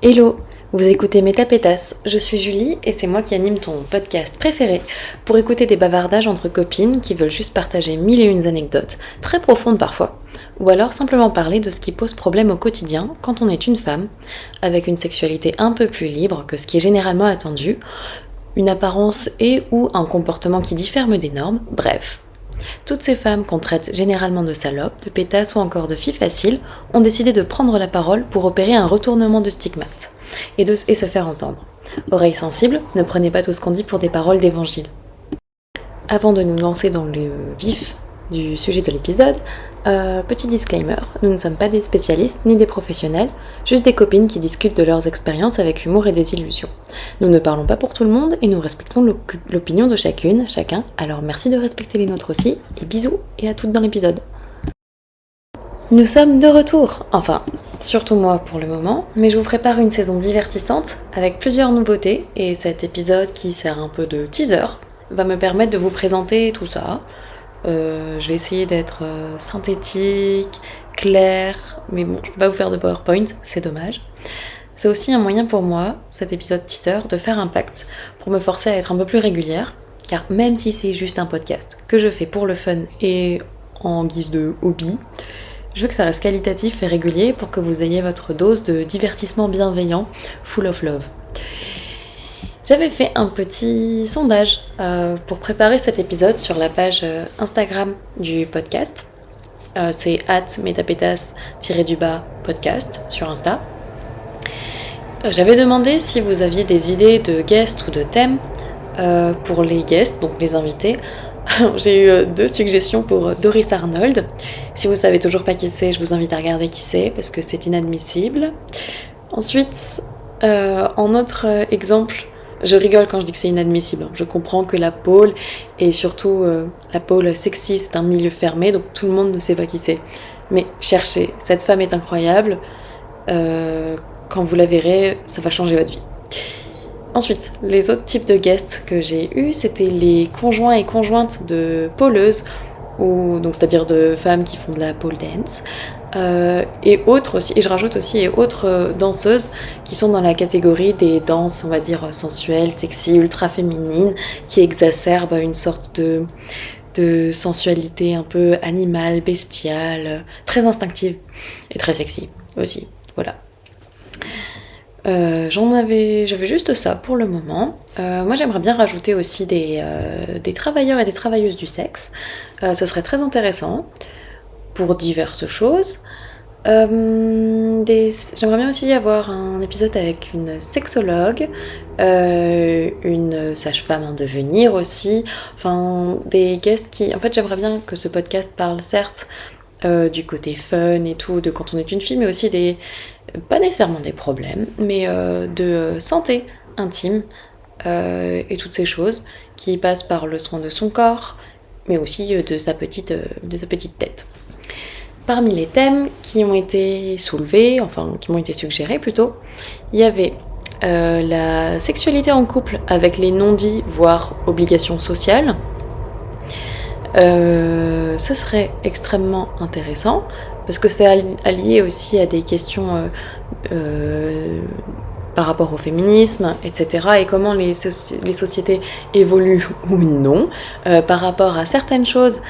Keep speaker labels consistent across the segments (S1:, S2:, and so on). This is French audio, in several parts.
S1: Hello, vous écoutez Métapétasse, je suis Julie et c'est moi qui anime ton podcast préféré pour écouter des bavardages entre copines qui veulent juste partager mille et une anecdotes, très profondes parfois, ou alors simplement parler de ce qui pose problème au quotidien quand on est une femme, avec une sexualité un peu plus libre que ce qui est généralement attendu, une apparence et ou un comportement qui diffère des normes, bref. Toutes ces femmes qu'on traite généralement de salopes, de pétasses ou encore de filles faciles ont décidé de prendre la parole pour opérer un retournement de stigmate et se faire entendre. Oreilles sensibles, ne prenez pas tout ce qu'on dit pour des paroles d'évangile. Avant de nous lancer dans le vif du sujet de l'épisode, petit disclaimer, nous ne sommes pas des spécialistes ni des professionnels, juste des copines qui discutent de leurs expériences avec humour et désillusion. Nous ne parlons pas pour tout le monde et nous respectons l'opinion de chacune, chacun, alors merci de respecter les nôtres aussi, et bisous et à toutes dans l'épisode. Nous sommes de retour, enfin, surtout moi pour le moment, mais je vous prépare une saison divertissante avec plusieurs nouveautés et cet épisode qui sert un peu de teaser va me permettre de vous présenter tout ça. Je vais essayer d'être synthétique, claire, mais bon, je peux pas vous faire de PowerPoint, c'est dommage. C'est aussi un moyen pour moi, cet épisode teaser, de faire un pacte pour me forcer à être un peu plus régulière, car même si c'est juste un podcast que je fais pour le fun et en guise de hobby, je veux que ça reste qualitatif et régulier pour que vous ayez votre dose de divertissement bienveillant, full of love. J'avais fait un petit sondage pour préparer cet épisode sur la page Instagram du podcast. C'est @métapétasse_podcast sur Insta. J'avais demandé si vous aviez des idées de guests ou de thèmes pour les guests, donc les invités. J'ai eu 2 suggestions pour Doris Arnold. Si vous savez toujours pas qui c'est, je vous invite à regarder qui c'est parce que c'est inadmissible. Ensuite, en autre exemple, je rigole quand je dis que c'est inadmissible. Je comprends que la pôle, et surtout la pôle sexiste d'un milieu fermé, donc tout le monde ne sait pas qui c'est. Mais cherchez, cette femme est incroyable. Quand vous la verrez, ça va changer votre vie. Ensuite, les autres types de guests que j'ai eus, c'était les conjoints et conjointes de pôleuses, donc c'est-à-dire de femmes qui font de la pole dance, et autres aussi, et je rajoute aussi et autres danseuses qui sont dans la catégorie des danses, on va dire, sensuelles, sexy, ultra féminines, qui exacerbent une sorte de sensualité un peu animale, bestiale, très instinctive, et très sexy aussi, voilà. J'avais juste ça pour le moment. Moi j'aimerais bien rajouter aussi des travailleurs et des travailleuses du sexe. Ce serait très intéressant pour diverses choses. J'aimerais bien aussi avoir un épisode avec une sexologue, une sage-femme en devenir aussi, enfin des guests qui... En fait j'aimerais bien que ce podcast parle certes du côté fun et tout, de quand on est une fille, mais aussi pas nécessairement des problèmes, mais de santé intime et toutes ces choses qui passent par le soin de son corps, mais aussi de sa petite tête. Parmi les thèmes qui ont été soulevés, enfin qui m'ont été suggérés plutôt, il y avait la sexualité en couple avec les non-dits, voire obligations sociales. Ce serait extrêmement intéressant parce que c'est allié aussi à des questions par rapport au féminisme, etc. et comment les sociétés évoluent ou non par rapport à certaines choses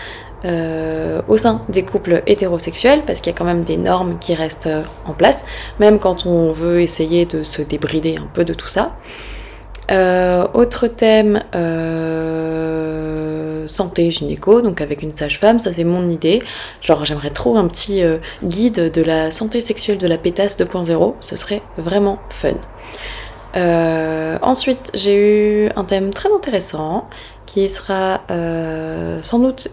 S1: au sein des couples hétérosexuels, parce qu'il y a quand même des normes qui restent en place, même quand on veut essayer de se débrider un peu de tout ça. Autre thème, santé gynéco, donc avec une sage-femme, ça c'est mon idée. Genre j'aimerais trop un petit guide de la santé sexuelle de la pétasse 2.0, ce serait vraiment fun. Ensuite j'ai eu un thème très intéressant qui sera sans doute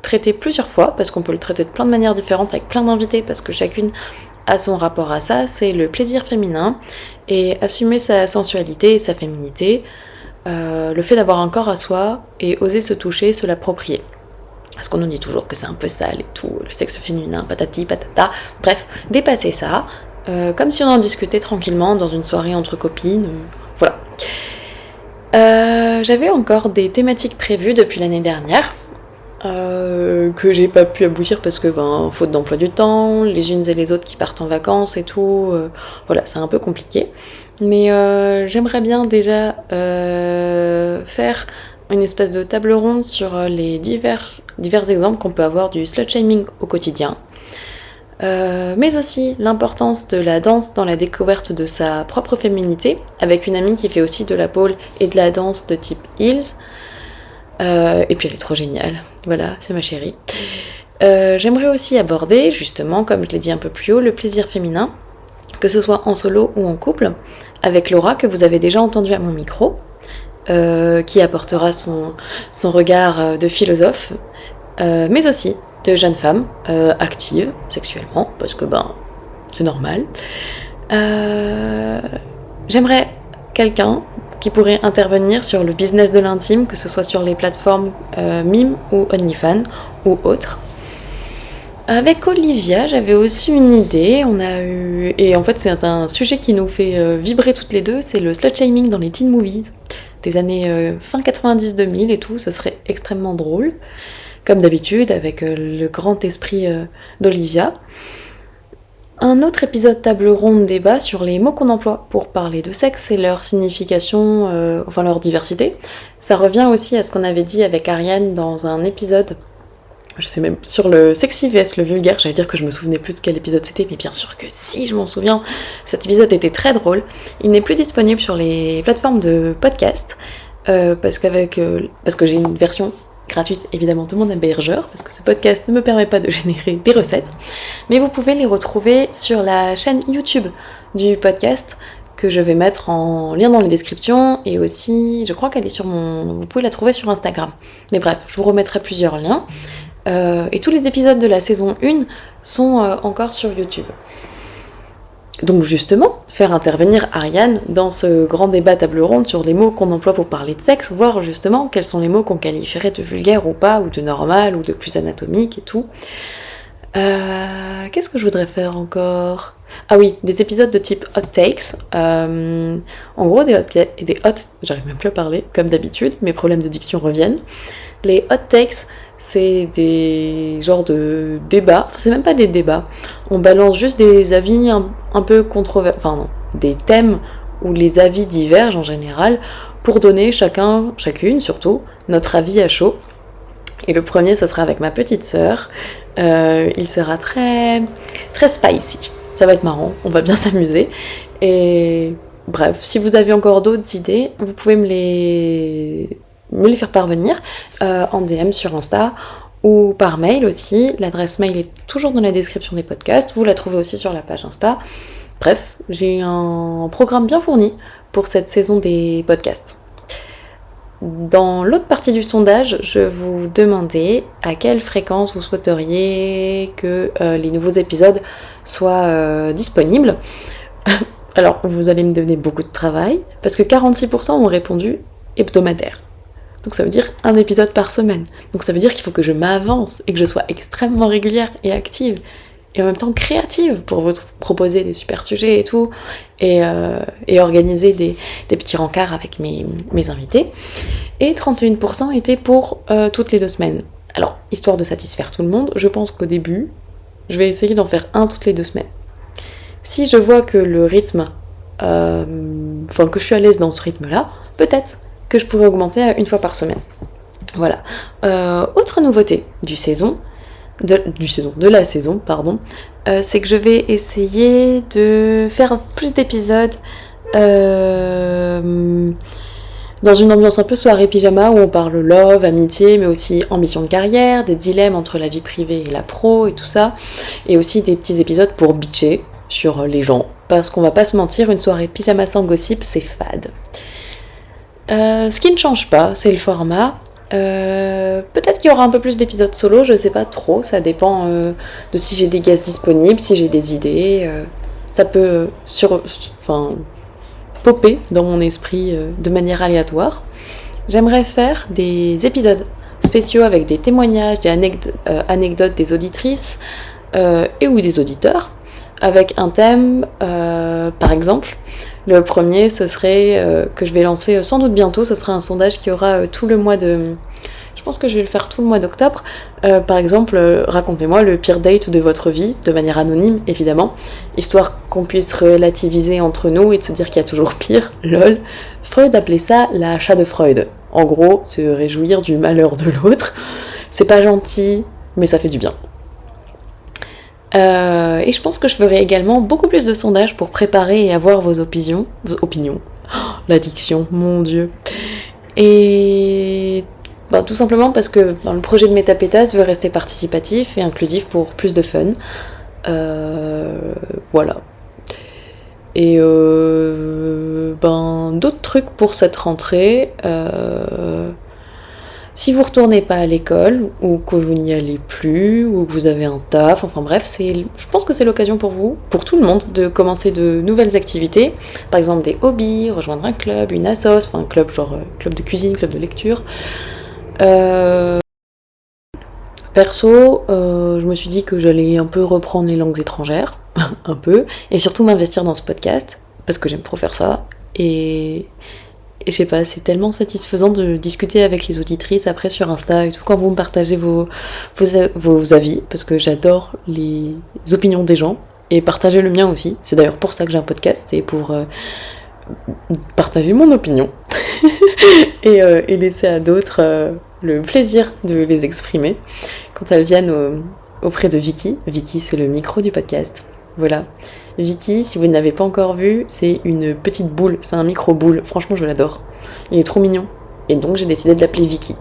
S1: traité plusieurs fois, parce qu'on peut le traiter de plein de manières différentes avec plein d'invités, parce que chacune a son rapport à ça, c'est le plaisir féminin et assumer sa sensualité et sa féminité, le fait d'avoir un corps à soi et oser se toucher, se l'approprier. Parce qu'on nous dit toujours que c'est un peu sale et tout, le sexe féminin, patati patata, bref, dépasser ça, comme si on en discutait tranquillement dans une soirée entre copines, voilà. J'avais encore des thématiques prévues depuis l'année dernière, que j'ai pas pu aboutir parce que faute d'emploi du temps, les unes et les autres qui partent en vacances et tout, voilà, c'est un peu compliqué. Mais j'aimerais bien déjà faire une espèce de table ronde sur les divers exemples qu'on peut avoir du slut-shaming au quotidien. Mais aussi l'importance de la danse dans la découverte de sa propre féminité, avec une amie qui fait aussi de la pole et de la danse de type heels. Et puis elle est trop géniale, voilà, c'est ma chérie. J'aimerais aussi aborder, justement, comme je l'ai dit un peu plus haut, le plaisir féminin, que ce soit en solo ou en couple, avec Laura, que vous avez déjà entendu à mon micro, qui apportera son regard de philosophe, mais aussi de jeunes femmes actives sexuellement, parce que c'est normal. J'aimerais quelqu'un qui pourrait intervenir sur le business de l'intime, que ce soit sur les plateformes Mime ou OnlyFans ou autres. Avec Olivia, j'avais aussi une idée, et en fait c'est un sujet qui nous fait vibrer toutes les deux, c'est le slut-shaming dans les teen movies, des années fin 90-2000 et tout, ce serait extrêmement drôle, comme d'habitude avec le grand esprit d'Olivia. Un autre épisode table ronde débat sur les mots qu'on emploie pour parler de sexe et leur signification, leur diversité. Ça revient aussi à ce qu'on avait dit avec Ariane dans un épisode, je sais même, sur le sexy vs le vulgaire, j'allais dire que je me souvenais plus de quel épisode c'était, mais bien sûr que si, je m'en souviens, cet épisode était très drôle. Il n'est plus disponible sur les plateformes de podcast, parce que j'ai une version gratuite évidemment de mon hébergeur, parce que ce podcast ne me permet pas de générer des recettes, mais vous pouvez les retrouver sur la chaîne YouTube du podcast, que je vais mettre en lien dans les descriptions, et aussi, je crois qu'elle est vous pouvez la trouver sur Instagram. Mais bref, je vous remettrai plusieurs liens. Et tous les épisodes de la saison 1 sont encore sur YouTube. Donc justement, faire intervenir Ariane dans ce grand débat table ronde sur les mots qu'on emploie pour parler de sexe, voir justement quels sont les mots qu'on qualifierait de vulgaires ou pas, ou de normal, ou de plus anatomique et tout. Qu'est-ce que je voudrais faire encore ? Ah oui, des épisodes de type hot takes. En gros, j'arrive même plus à parler, comme d'habitude, mes problèmes de diction reviennent. Les hot takes, c'est des genres de débats, c'est même pas des débats, on balance juste des avis un peu controversés, des thèmes où les avis divergent en général, pour donner chacune surtout, notre avis à chaud. Et le premier, ce sera avec ma petite sœur, il sera très, très spicy, ça va être marrant, on va bien s'amuser, et bref, si vous avez encore d'autres idées, vous pouvez me les faire parvenir en DM sur Insta ou par mail aussi. L'adresse mail est toujours dans la description des podcasts, vous la trouvez aussi sur la page Insta. Bref, j'ai un programme bien fourni pour cette saison des podcasts. Dans l'autre partie du sondage, je vous demandais à quelle fréquence vous souhaiteriez que les nouveaux épisodes soient disponibles. Alors, vous allez me donner beaucoup de travail, parce que 46% ont répondu hebdomadaire. Donc ça veut dire un épisode par semaine. Donc ça veut dire qu'il faut que je m'avance et que je sois extrêmement régulière et active et en même temps créative pour vous proposer des super sujets et tout, et organiser des petits rencarts avec mes invités. Et 31% étaient pour toutes les 2 semaines. Alors, histoire de satisfaire tout le monde, je pense qu'au début, je vais essayer d'en faire un toutes les 2 semaines. Si je vois que le rythme, que je suis à l'aise dans ce rythme-là, peut-être que je pourrais augmenter à 1 fois par semaine. Voilà. Autre nouveauté de la saison, c'est que je vais essayer de faire plus d'épisodes dans une ambiance un peu soirée pyjama où on parle love, amitié, mais aussi ambition de carrière, des dilemmes entre la vie privée et la pro et tout ça, et aussi des petits épisodes pour bitcher sur les gens, parce qu'on va pas se mentir, une soirée pyjama sans gossip, c'est fade. Ce qui ne change pas, c'est le format. Peut-être qu'il y aura un peu plus d'épisodes solo, je sais pas trop, ça dépend de si j'ai des guests disponibles, si j'ai des idées, ça peut popper dans mon esprit de manière aléatoire. J'aimerais faire des épisodes spéciaux avec des témoignages, des anecdotes des auditrices et ou des auditeurs, avec un thème, par exemple. Le premier, ce serait que je vais lancer sans doute bientôt, ce sera un sondage qui aura tout le mois de... Je pense que je vais le faire tout le mois d'octobre. Par exemple, racontez-moi le pire date de votre vie, de manière anonyme, évidemment, histoire qu'on puisse relativiser entre nous et de se dire qu'il y a toujours pire, lol. Freud appelait ça l'achat de Freud. En gros, se réjouir du malheur de l'autre. C'est pas gentil, mais ça fait du bien. Et je pense que je ferai également beaucoup plus de sondages pour préparer et avoir vos opinions. L'addiction, mon dieu. Et tout simplement parce que le projet de Métapétas veut rester participatif et inclusif pour plus de fun. Voilà. Et d'autres trucs pour cette rentrée. Si vous retournez pas à l'école, ou que vous n'y allez plus, ou que vous avez un taf, enfin bref, je pense que c'est l'occasion pour vous, pour tout le monde, de commencer de nouvelles activités. Par exemple des hobbies, rejoindre un club, une assos, enfin un club genre club de cuisine, club de lecture. Perso, je me suis dit que j'allais un peu reprendre les langues étrangères, un peu, et surtout m'investir dans ce podcast, parce que j'aime trop faire ça, et je sais pas, c'est tellement satisfaisant de discuter avec les auditrices après sur Insta et tout, quand vous me partagez vos avis, parce que j'adore les opinions des gens, et partager le mien aussi. C'est d'ailleurs pour ça que j'ai un podcast, c'est pour partager mon opinion, et laisser à d'autres le plaisir de les exprimer quand elles viennent auprès de Vicky. Vicky, c'est le micro du podcast. Voilà. Vicky, si vous ne l'avez pas encore vu, c'est une petite boule, c'est un micro-boule. Franchement, je l'adore. Il est trop mignon. Et donc, j'ai décidé de l'appeler Vicky.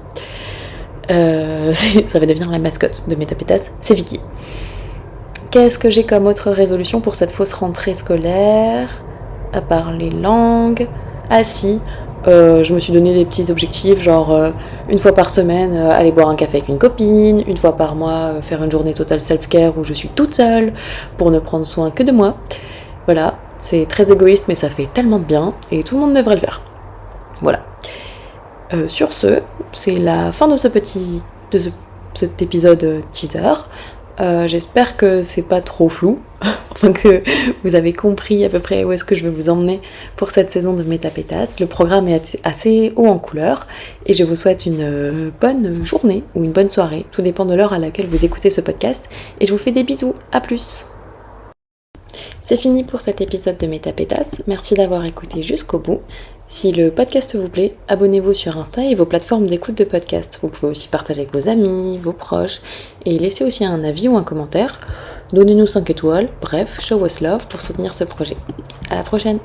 S1: Ça va devenir la mascotte de Métapétas, c'est Vicky. Qu'est-ce que j'ai comme autre résolution pour cette fausse rentrée scolaire ? À part les langues. Ah si, je me suis donné des petits objectifs, genre une fois par semaine, aller boire un café avec une copine, une fois par mois, faire une journée totale self-care où je suis toute seule, pour ne prendre soin que de moi. Voilà, c'est très égoïste, mais ça fait tellement de bien, et tout le monde devrait le faire. Voilà. Sur ce, c'est la fin de cet épisode teaser. J'espère que c'est pas trop flou, enfin que vous avez compris à peu près où est-ce que je vais vous emmener pour cette saison de Métapétas. Le programme est assez haut en couleurs et je vous souhaite une bonne journée ou une bonne soirée, tout dépend de l'heure à laquelle vous écoutez ce podcast, et je vous fais des bisous, à plus. C'est fini pour cet épisode de Métapétas, merci d'avoir écouté jusqu'au bout. Si le podcast vous plaît, abonnez-vous sur Insta et vos plateformes d'écoute de podcast. Vous pouvez aussi partager avec vos amis, vos proches, et laisser aussi un avis ou un commentaire. Donnez-nous 5 étoiles, bref, show us love pour soutenir ce projet. À la prochaine!